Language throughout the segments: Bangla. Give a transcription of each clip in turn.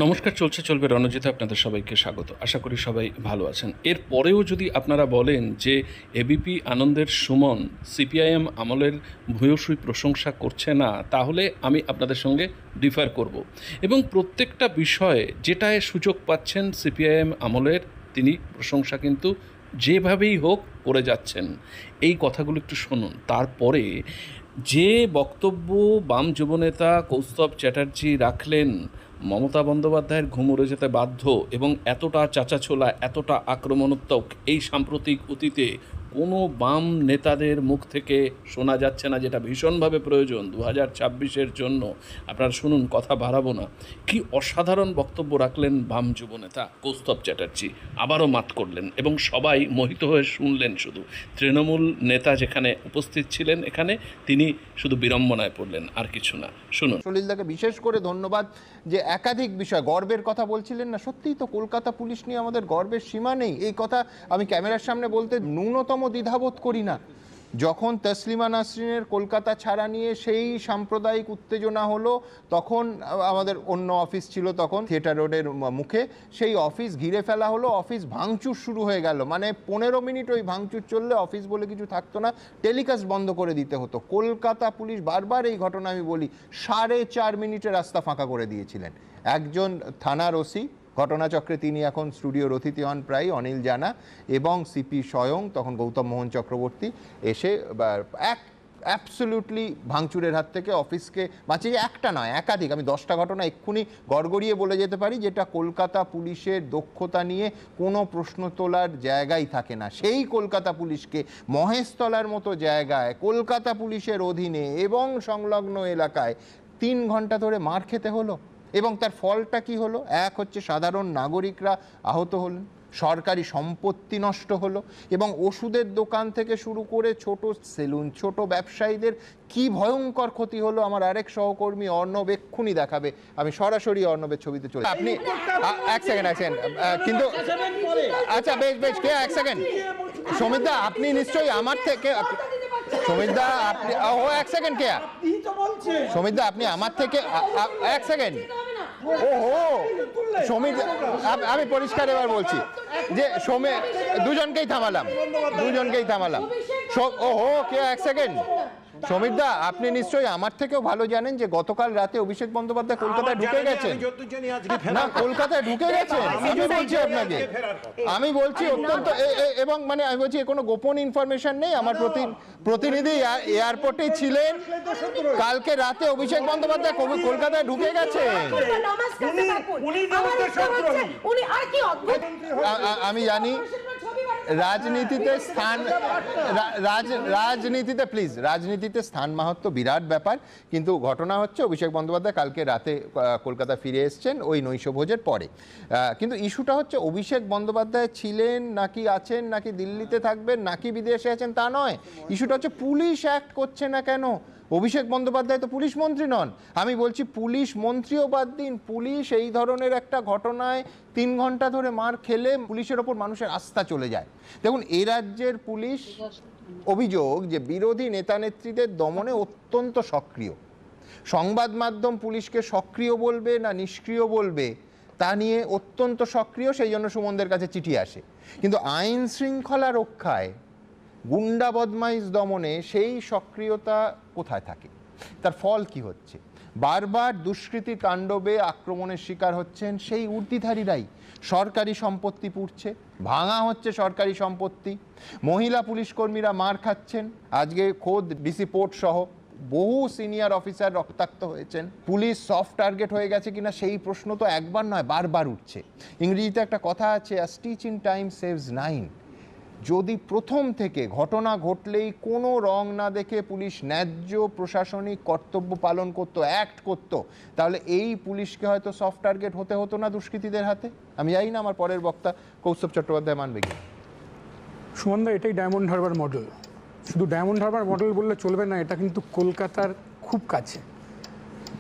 নমস্কার, চলছে চলবে রণজিতে আপনাদের সবাইকে স্বাগত। আশা করি সবাই ভালো আছেন। এরপরেও যদি আপনারা বলেন যে এবিপি আনন্দের সুমন সিপিআইএম আমলের ভূয়সী প্রশংসা করছে না, তাহলে আমি আপনাদের সঙ্গে ডিফার করব। এবং প্রত্যেকটা বিষয়ে যেটায় সুযোগ পাচ্ছেন সিপিআইএম আমলের, তিনি প্রশংসা কিন্তু যেভাবেই হোক করে যাচ্ছেন। এই কথাগুলো একটু শুনুন। তারপরে যে বক্তব্য বাম যুবনেতা কৌস্তব চ্যাটার্জি রাখলেন, মমতা বন্দ্যোপাধ্যায়ের ঘুম উড়ে যেতে বাধ্য, এবং এতটা চাঁচাছোলা, এতটা আক্রমণাত্মক এই সাম্প্রতিক অতীতে কোনো বাম নেতাদের মুখ থেকে শোনা যাচ্ছে না, যেটা ভীষণভাবে প্রয়োজন 2026-এর জন্য। আপনারা শুনুন, কথা বাড়াবো না। কি অসাধারণ বক্তব্য রাখলেন বাম যুবনেতা কৌস্তব চ্যাটার্জি, আবারও মাত করলেন এবং সবাই মোহিত হয়ে শুনলেন। শুধু তৃণমূল নেতা যেখানে উপস্থিত ছিলেন, এখানে তিনি শুধু বিড়ম্বনায় পড়লেন, আর কিছু না। শুনুন। সলিলদাকে বিশেষ করে ধন্যবাদ যে একাধিক বিষয় গর্বের কথা বলছিলেন না। সত্যিই তো কলকাতা পুলিশ নিয়ে আমাদের গর্বের সীমা নেই। এই কথা আমি ক্যামেরার সামনে বলতে ন্যূনতম দ্বিধাবোধ করি না। যখন তসলিমা নাসরিনের কলকাতা ছাড়া নিয়ে সেই সাম্প্রদায়িক উত্তেজনা হলো, তখন আমাদের অন্য অফিস ছিল, তখন থিয়েটার রোডের মুখে সেই অফিস ঘিরে ফেলা হলো, অফিস ভাঙচুর শুরু হয়ে গেল। মানে 15 মিনিট ওই ভাঙচুর চললে অফিস বলে কিছু থাকতো না, টেলিকাস্ট বন্ধ করে দিতে হতো। কলকাতা পুলিশ বারবার, এই ঘটনা আমি বলি, 4.5 মিনিটে রাস্তা ফাঁকা করে দিয়েছিলেন। একজন থানার ওসি ঘটনাচক্রে, তিনি এখন স্টুডিওর অতিথি হন প্রায়, অনিল জানা, এবং সিপি স্বয়ং, তখন গৌতম মোহন চক্রবর্তী, এসে অ্যাবসলিউটলি ভাঙচুরের হাত থেকে অফিসকে বাঁচিয়ে, একটা নয় একাধিক, আমি 10টা ঘটনা এক্ষুনি গড়গড়িয়ে বলে যেতে পারি, যেটা কলকাতা পুলিশের দক্ষতা নিয়ে কোনো প্রশ্ন তোলার জায়গাই থাকে না। সেই কলকাতা পুলিশকে মহেশতলার মতো জায়গায়, কলকাতা পুলিশের অধীনে এবং সংলগ্ন এলাকায় 3 ঘন্টা ধরে মার খেতে হলো। এবং তার ফলটা কি হলো? এক হচ্ছে সাধারণ নাগরিকরা আহত হলেন, সরকারি সম্পত্তি নষ্ট হলো, এবং ওষুধের দোকান থেকে শুরু করে ছোট সেলুন, ছোট ব্যবসায়ীদের কি ভয়ঙ্কর ক্ষতি হলো। আমার আরেক সহকর্মী অর্ণব এক্ষুনি দেখাবে, আমি সরাসরি অর্ণবের ছবিতে চলে। আপনি এক সেকেন্ড কিন্তু আচ্ছা বেশ কে, এক সেকেন্ড সমিতদা, আপনি নিশ্চয়ই আমার থেকে, সমিতদা আপনি এক সেকেন্ড, কে সমিতদা, আপনি আমার থেকে এক সেকেন্ড, ওহো সমীর, আমি পরিষ্কার এবার বলছি যে দুজনকেই থামালাম। ওহো কে, এক সেকেন্ড, সমীরদা আপনি নিশ্চয়ই আমার থেকেও ভালো জানেন যে গতকাল রাতে অভিষেক বন্দ্যোপাধ্যায় কলকাতায় ঢুকে গেছেন। না, কলকাতায় ঢুকে গেছেন, আমি বলছি আপনাকে, আমি বলছি অত্যন্ত, এবং মানে আমি বলছি কোনো গোপন ইনফরমেশন নেই। আমার প্রতিনিধি এয়ারপোর্টে ছিলেন কালকে রাতে, অভিষেক বন্দ্যোপাধ্যায় কলকাতায় ঢুকে গেছেন। আমি জানি রাজনীতিতে স্থান মাহাত্ম্য বিরাট ব্যাপার, কিন্তু ঘটনা হচ্ছে অভিষেক বন্দ্যোপাধ্যায় কালকে রাতে কলকাতা ফিরে এসছেন ওই নৈশভোজের পরে। কিন্তু ইস্যুটা হচ্ছে অভিষেক বন্দ্যোপাধ্যায় ছিলেন নাকি আছেন, নাকি দিল্লিতে থাকবেন, নাকি বিদেশে আছেন, তা নয়। ইস্যুটা হচ্ছে পুলিশ অ্যাক্ট করছে না কেন। অভিষেক বন্দ্যোপাধ্যায় তো পুলিশ মন্ত্রী নন। আমি বলছি পুলিশ মন্ত্রীও বাদ দিন, পুলিশ এই ধরনের একটা ঘটনায় 3 ঘন্টা ধরে মার খেলে পুলিশের ওপর মানুষের আস্থা চলে যায়। দেখুন, এই রাজ্যের পুলিশ অভিযোগ যে বিরোধী নেতা নেত্রীদের দমনে অত্যন্ত সক্রিয়। সংবাদ মাধ্যম পুলিশকে সক্রিয় বলবে না নিষ্ক্রিয় বলবে তা নিয়ে অত্যন্ত সক্রিয়, সেই জন্য সুমনদের কাছে চিঠি আসে। কিন্তু আইন শৃঙ্খলা রক্ষায়, গুন্ডা বদমাইশ দমনে সেই সক্রিয়তা কোথায় থাকে? তার ফল কি হচ্ছে? বারবার দুষ্কৃতী তাণ্ডবে আক্রমণের শিকার হচ্ছেন সেই ঊর্ধ্বধারীরাই। সরকারি সম্পত্তি পুড়ছে, ভাঙা হচ্ছে সরকারি সম্পত্তি, মহিলা পুলিশ কর্মীরা মার খাচ্ছেন। আজকে খোদ ডিসি পোর্ট সহ বহু সিনিয়র অফিসার রক্তাক্ত হয়েছেন। পুলিশ সফট টার্গেট হয়ে গেছে কিনা সেই প্রশ্ন তো একবার নয় বারবার উঠছে। ইংরেজিতে একটা কথা আছে, আ স্টিচ ইন টাইম সেভস 9। যদি প্রথম থেকে ঘটনা ঘটলেই কোনো রং না দেখে পুলিশ ন্যায্য প্রশাসনিক কর্তব্য পালন করতো, অ্যাক্ট করতো, তাহলে এই পুলিশকে হয়তো সফট টার্গেট হতে হতো না দুষ্কৃতীদের হাতে। আমি জানি না আমার পরের বক্তা কৌস্তব চট্টোপাধ্যায় মানবে কি। সুমনদা, এটাই ডায়মন্ড হারবার মডেল। শুধু ডায়মন্ড হারবার মডেল বললে চলবে না, এটা কিন্তু কলকাতার খুব কাছে।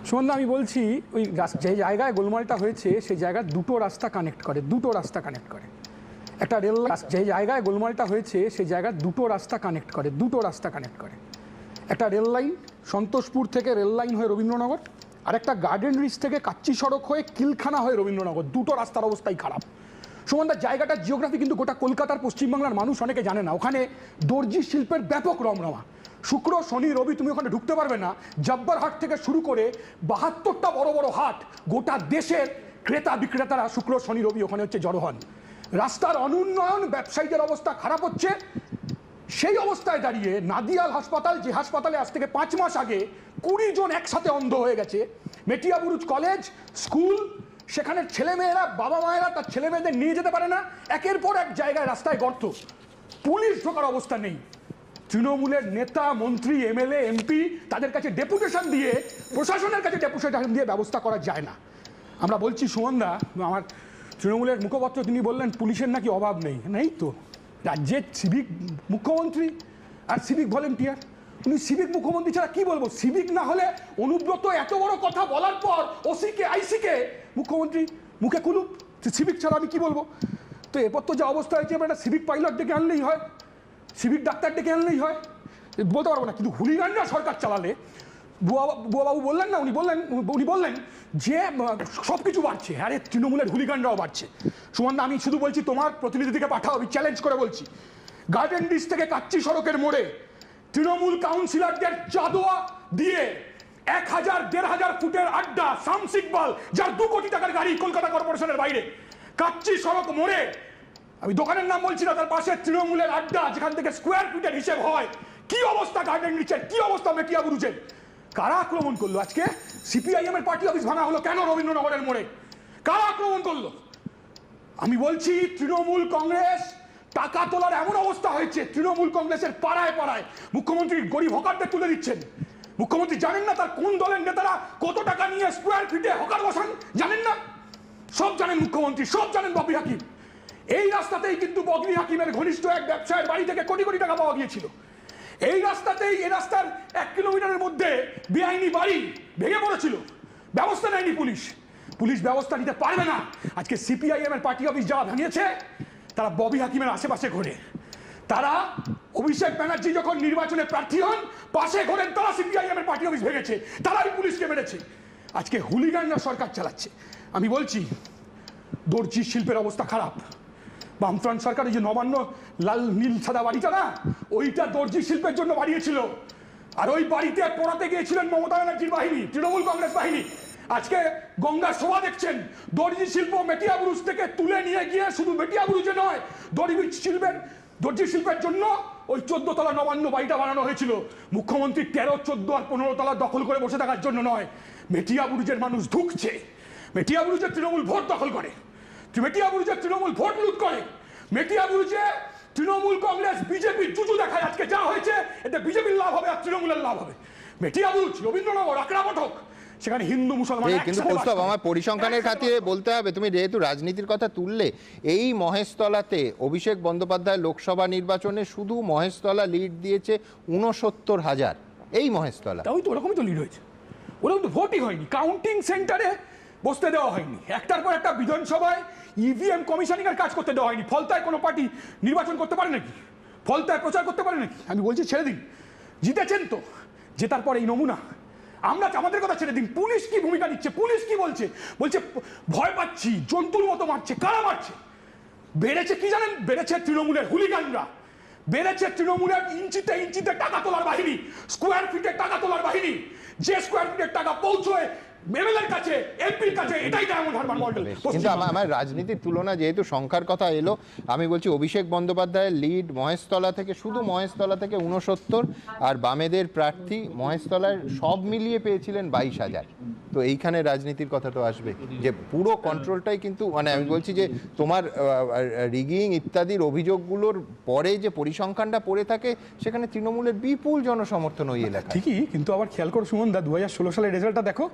সুমনদা, আমি বলছি ওই যে জায়গায় গোলমালটা হয়েছে সেই জায়গায় দুটো রাস্তা কানেক্ট করে, একটা রেল, যে জায়গায় গোলমালটা হয়েছে সেই জায়গায় দুটো রাস্তা কানেক্ট করে, একটা রেল লাইন সন্তোষপুর থেকে রেল লাইন হয়ে রবীন্দ্রনগর, আর একটা গার্ডেন রিচ থেকে কাচ্চি সড়ক হয়ে কিলখানা হয়ে রবীন্দ্রনগর, দুটো রাস্তার অবস্থাই খারাপ। সুমনদা, জায়গাটার জিওগ্রাফি কিন্তু গোটা কলকাতার পশ্চিমবাংলার মানুষ অনেকে জানে না। ওখানে দর্জি শিল্পের ব্যাপক রমরমা। শুক্র, শনি, রবি তুমি ওখানে ঢুকতে পারবে না। জব্বার হাট থেকে শুরু করে 72টা বড় বড় হাট, গোটা দেশের ক্রেতা বিক্রেতারা শুক্র, শনি, রবি ওখানে হচ্ছে জড়ো হন। রাস্তার অনুন্নয়ন, ব্যবসায়ীদের অবস্থা খারাপ হচ্ছে। সেই অবস্থায় দাঁড়িয়ে নাদিয়াল হাসপাতাল, যে হাসপাতালে আজ থেকে 5 মাস আগে 20 জন একসাথে অন্ধ হয়ে গেছে, মেটিয়াবুরুজ কলেজ, স্কুল, সেখানে ছেলেমেয়েরা, বাবা মায়েরা তার ছেলে মেয়েদের নিয়ে যেতে পারে না। একের পর এক জায়গায় রাস্তায় গর্ত, পুলিশ ঢোকার অবস্থা নেই। তৃণমূলের নেতা, মন্ত্রী, এমএলএ, এমপি তাদের কাছে ডেপুটেশন দিয়ে, প্রশাসনের কাছে ডেপুটেশন দিয়ে ব্যবস্থা করা যায় না। আমরা বলছি, সুমনদা, আমার তৃণমূলের মুখপাত্র তিনি বললেন পুলিশের নাকি অভাব নেই। নেই তো, রাজ্যের সিভিক মুখ্যমন্ত্রী আর সিভিক ভলেন্টিয়ার, উনি সিভিক মুখ্যমন্ত্রী ছাড়া কি বলবো? সিভিক না হলে অনুব্রত এত বড় কথা বলার পর ওসিকে, আইসিকে মুখ্যমন্ত্রী মুখে কুলুপ, সিভিক ছাড়া আমি কি বলবো? তো এরপর তো যা অবস্থা হয়েছে, এবার একটা সিভিক পাইলট ডেকে আনলেই হয়, সিভিক ডাক্তার ডেকে আনলেই হয়, বলতে পারবো না। কিন্তু হুলিগানরা সরকার চালালে, বুয়াবাবু বললেন না, উনি বললেন যে সব কিছু বাড়ছে। আরে তৃণমূলের হুলিগানরাও বাড়ছে। সুমনদা, আমি শুধু বলছি তোমার প্রতিনিধিকে পাঠাও, আমি চ্যালেঞ্জ করে বলছি, গার্ডেন ডিস থেকে কাচ্চি সড়কের মোড়ে তৃণমূল কাউন্সিলরদের চাঁদোয়া দিয়ে 1000-1500 ফুটের আড্ডা, শামস ইকবাল, যার 2 কোটি টাকার গাড়ি কলকাতা কর্পোরেশনের বাইরে, কাচ্চি সড়ক মোড়ে, আমি দোকানের নাম বলছি না, তার পাশে তৃণমূলের আড্ডা, যেখান থেকে স্কোয়ার ফিটের হিসেব হয়। কি অবস্থা গার্ডেন রিচের, কি অবস্থা মেটিয়াবুরুজের? কারা আক্রমণ করলো? আজকে সিপিআইএম এর পার্টি অফিস ভাঙা হলো কেন রবীন্দ্রনগরের মোড়ে? কারা আক্রমণ করলো? আমি বলছি, তৃণমূল কংগ্রেস টাকা তোলার এমন অবস্থা হয়েছে, তৃণমূল কংগ্রেসের পাড়ায় পাড়ায় মুখ্যমন্ত্রী গরিব হকারদের তুলে দিচ্ছেন। মুখ্যমন্ত্রী জানেন না তার কোন দলের নেতারা কত টাকা নিয়ে স্কোয়ার ফিটে হকার বসান? জানেন না? সব জানেন মুখ্যমন্ত্রী, সব জানেন ববি হাকিম। এই রাস্তাতেই কিন্তু ববি হাকিমের ঘনিষ্ঠ এক ব্যবসায়ীর বাড়ি থেকে কোটি কোটি টাকা পাওয়া গিয়েছিল। এই রাস্তাতেই, এই রাস্তার 1 কিলোমিটারের মধ্যে বেআইনি বাড়ি ভেঙে পড়েছিল, ব্যবস্থা নেয়নি পুলিশ। পুলিশ ব্যবস্থা নিতে পারবে না। আজকে সিপিআইএম এর পার্টি অফিস যারা ভাঙিয়েছে, তারা ববি হাকিমের আশেপাশে ঘোরে। তারা অভিষেক ব্যানার্জি যখন নির্বাচনে প্রার্থী হন, পাশে ঘোরেন, তারা সিপিআইএম এর পার্টি অফিস ভেঙেছে, তারাই পুলিশকে মেরেছে। আজকে হুলিগানরা সরকার চালাচ্ছে। আমি বলছি, দর্জি শিল্পের অবস্থা খারাপ। বামফ্রন্ট সরকার যে নবান্ন লাল নীল সাদা বাড়িটা না, ওইটা দর্জি শিল্পের জন্য বাড়িয়েছিল। আর ওই বাড়িতে পড়াতে গিয়েছিলেন মমতা ব্যানার্জির বাহিনী, তৃণমূল কংগ্রেস বাহিনী। আজকে গঙ্গার শোভা দেখছেন। দর্জি শিল্প মেটিয়াবুরুজ থেকে তুলে নিয়ে গিয়ে শুধু মেটিয়াবুরুজে নয়, দর্জি শিল্পের জন্য ওই 14 তলা নবান্ন বাড়িটা বানানো হয়েছিল। মুখ্যমন্ত্রী 13, 14 আর 15 তলা দখল করে বসে থাকার জন্য নয়। মেটিয়াবুরুজের মানুষ ঢুকছে, মেটিয়াবুরুজের তৃণমূল ভোট দখল করে, মেটিয়াবুরুজের তৃণমূল ভোট লুট করে, মেটিয়াবুরুজে তৃণমূল কংগ্রেস বিজেপি জুজু দেখায়। আজকে যা হয়েছে, এতে বিজেপির লাভ হবে আর তৃণমূলের লাভ হবে। মেটিয়াবুরুজ, রবীন্দ্রনগর, আকড়া মঠক, সেখানে হিন্দু মুসলমান। কিন্তু কৌস্তব, আমার পরিসংখ্যানের খাতিরে বলতে হবে, তুমি যেহেতু রাজনীতির কথা তুললে, এই মহেশতলাতে অভিষেক বন্দ্যোপাধ্যায় লোকসভা নির্বাচনে শুধু মহেশতলা লিড দিয়েছে 69,000। এই মহেশতলা, ওই তো ওরকমই তো লিড হয়েছে। ওরকম তো ভোটই হয়নি, কাউন্টিং সেন্টারে বসতে দেওয়া হয়নি, একটার পর একটা বিধানসভায় ইভিএম কমিশনিং এর কাজ করতে দেওয়া হয়নি। ফলতায় কোনো পার্টি নির্বাচন করতে পারে নাকি? ফলতায় প্রচার করতে পারে নাকি? আমি বলছি ছেড়ে দিন, জিতেছেন তো, জেতার পর এই নমুনা। আমরা আমাদের কথা ছেড়ে দিন, পুলিশ কি ভূমিকা নিচ্ছে? পুলিশ কি বলছে? বলছে ভয় পাচ্ছি, জন্তুর মতো মারছে। কারা মারছে? বেড়েছে কি জানেন? বেড়েছে তৃণমূলের হুলিগানরা, বেড়েছে তৃণমূলের ইঞ্চিতে ইঞ্চিতে টাকা তোলার বাহিনী, স্কোয়ার ফিটে টাকা তোলার বাহিনী। যে স্কোয়ার ফিটের টাকা পৌঁছয় এমএলএর কাছে, এমপির কাছে, এটাই ডায়মন্ড হারবার মডেল। কিন্তু আমার রাজনীতির তুলনা যেহেতু সংখ্যার কথা এলো, আমি বলছি অভিষেক বন্দ্যোপাধ্যায়ের লিড মহেশতলা থেকে, শুধু মহেশতলা থেকে 69, আর বামেদের প্রার্থী মহেশতলার সব মিলিয়ে পেয়েছিলেন 22,000। তো এইখানে রাজনীতির কথা তো আসবে, যে পুরো কন্ট্রোলটাই কিন্তু, মানে আমি বলছি যে তোমার রিগিং ইত্যাদির অভিযোগগুলোর পরে যে পরিসংখ্যানটা পড়ে থাকে, সেখানে তৃণমূলের বিপুল জনসমর্থন ওই এলাকা। ঠিকই, কিন্তু আবার খেয়াল করো সুমনদা, 2016 সালের রেজাল্টটা দেখো।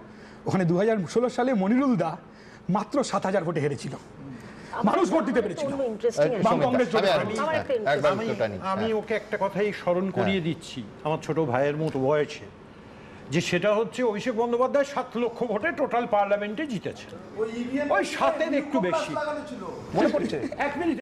ওখানে 2016 সালে মনিরুল দা মাত্র 7,000 ভোটে হেরেছিল, মানুষ ভোট দিতে পেরেছিল। আমি ওকে একটা কথাই স্মরণ করিয়ে দিচ্ছি, আমার ছোট ভাইয়ের মতো বয়সে, যে সেটা হচ্ছে অভিষেক বন্দ্যোপাধ্যায় 7 লক্ষ ভোটে টোটাল পার্লামেন্টে জিতেছে, ওই 7-এর একটু বেশি। মনে পড়ছে? 1 মিনিট।